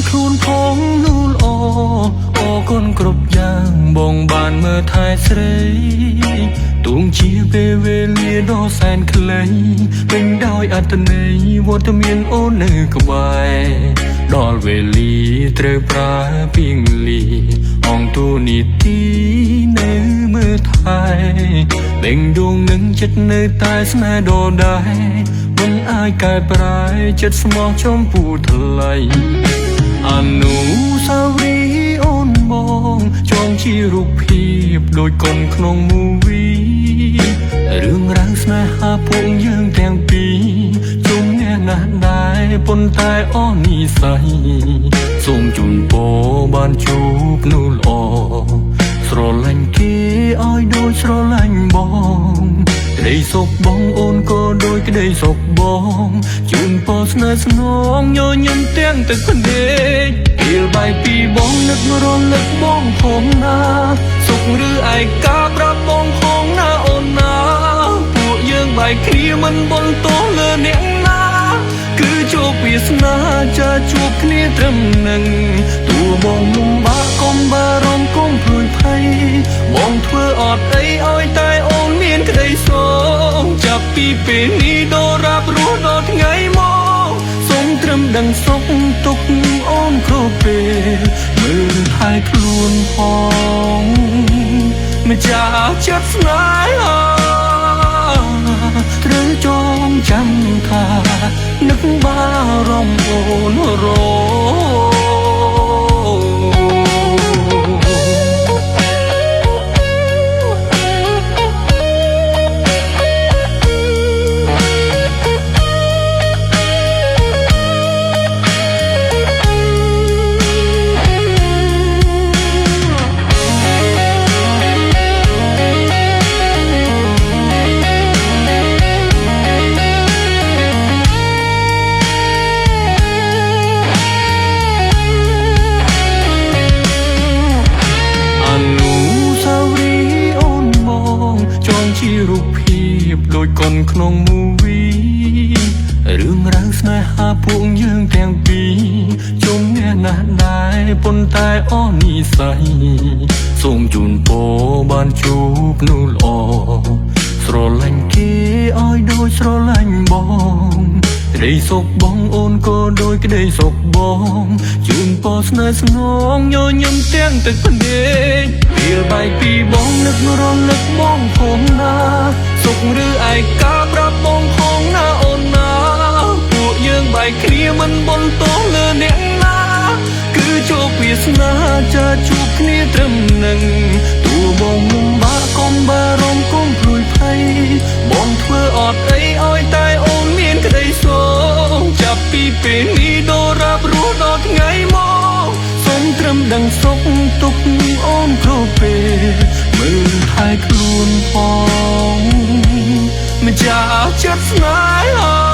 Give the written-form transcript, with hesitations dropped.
ខ្លួនផងនូលអគុណគ្រប់យ៉ាងបងបានមើលថែស្រីទងជាពេលវេលាដ៏សែនខ្លីពេញដោយអត្ថន័យវត្តមានអូននៅក្បែរដល់វេលាត្រូវប្រើពីងលីអង្គទូនីតិនៅមើលថែដេញដួងនឹងចិត្តនៅតែស្នេហ៍ដដែលមិនអាចកែប្រែចិត្តស្មោះចំពូថ្លៃអនុស្សាវរីយ៍អូនបងចងជារូបភាពដូចកុនក្នុងមូវីរឿងរ៉ាវស្នេហាពួកយើងទាំងពីរជុំអ្នកណាស់ដែរប៉ុន្តែអស់និស្ស័យសូមជូនពរបានជួបនូលល្អស្រឡាញ់គេឲ្យដូចស្រឡាញ់បងក្តីសុខបងអូនក៏ដូចក្តីសុខបងជូនពរស្នេហ៍ស្នងញញឹមទាំងទឹកភ្នែកពេលបាយពីបងនឹករលឹកបងផងណាសុខឬឯកាប្រាប់បងផងណាអូនណាពួកយើងបាយគ្នាមិនបន់ទោសលើអ្នកណាគឺជួបវាសនាចាជួបគ្នាត្រឹមនឹងតួបងលំបាកកុំបារម្ភកុំព្រួយភ័យបងធ្វើអត់អីឲ្យតែអូនមានក្តីសុខចាប់ពីពេលនេះដល់រាប់រស់ដល់ថ្ងៃមកសូមត្រឹមដឹងសុខទុកអូនគ្រប់ពេលមើលថែខ្លួនផងម្ចាស់ចិត្តស្នេហាត្រូវចងចាំថានឹកបារម្ភអូនរជារូបភាពដូចកុនក្នុងមូវីរឿងរ៉ាវស្នេហាពួកយើងទាំងពីរជុំអ្នកណាស់ដែរប៉ុន្តែអស់និស្ស័យសូមជូនពរបានជួបនូលល្អស្រឡាញ់គេឲ្យដូចស្រឡាញ់បងក្តីសុខបងអូនក៏ដូចក្តីសុខបងជូនពរស្នេហ៍ស្នងញញឹមទាំងទឹកភ្នែកពេលបាយពីបងនឹករលឹកបងផងណាសុខឬឯកាប្រាប់បងផងណាអូនណាពួកយើងបាយគ្នាមិនបន់ទោសលើអ្នកណាគឺជួបវាសនាចាជួបគ្នាត្រឹមនឹងតួបងលំបាកកុំបារម្ភកុំព្រួយភ័យបងធ្វើអត់អីឲ្យតែអូនមានក្តីសុខចាប់ពីពេលនេះដល់រាប់រស់ដល់ថ្ងៃមកសូមត្រឹមដឹងសុខទុកអូនគ្រប់ពេលមើលថែខ្លួនផងម្ចាស់ចិត្តស្នេហា